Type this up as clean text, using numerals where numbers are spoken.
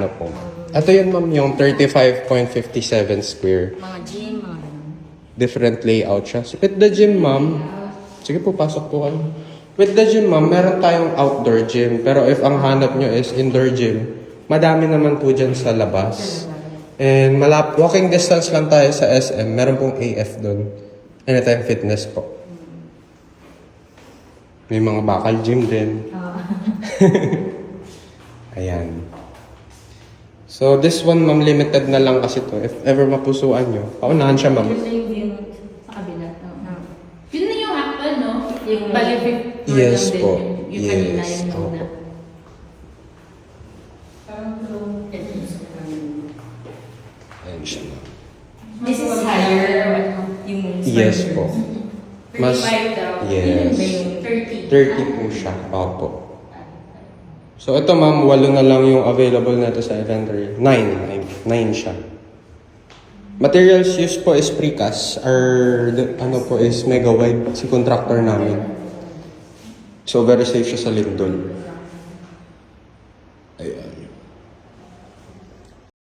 Ano po? Ito yun ma'am, yung 35.57 square. Mga gym, mga ganun. Different layout siya. So, with the gym ma'am, sige po, pasok po kayo. With the gym ma'am, meron tayong outdoor gym. Pero if ang hanap nyo is indoor gym, madami naman po dyan sa labas. And walking distance lang tayo sa SM. Meron pong AF doon. Anytime Fitness po. May mga bakal gym din. Ayan. So, this one, ma'am, limited na lang kasi to. If ever mapusuan nyo, paunahan siya, ma'am. Yun na yung view sa kabila. Yun na yung actual, no? Yung Balibig. Yes po. Yung kanina, Yes. yung muna. Ayan siya, ma'am. This is higher. Yung Yes po. Mas, 35 daw. yes. Yung 30. 30 po siya. Opo. So, ito ma'am, 8 na lang yung available na ito sa inventory. 9 siya. Materials used po is precast. Ano po is mega wide si contractor namin. So, very safe siya sa lindol.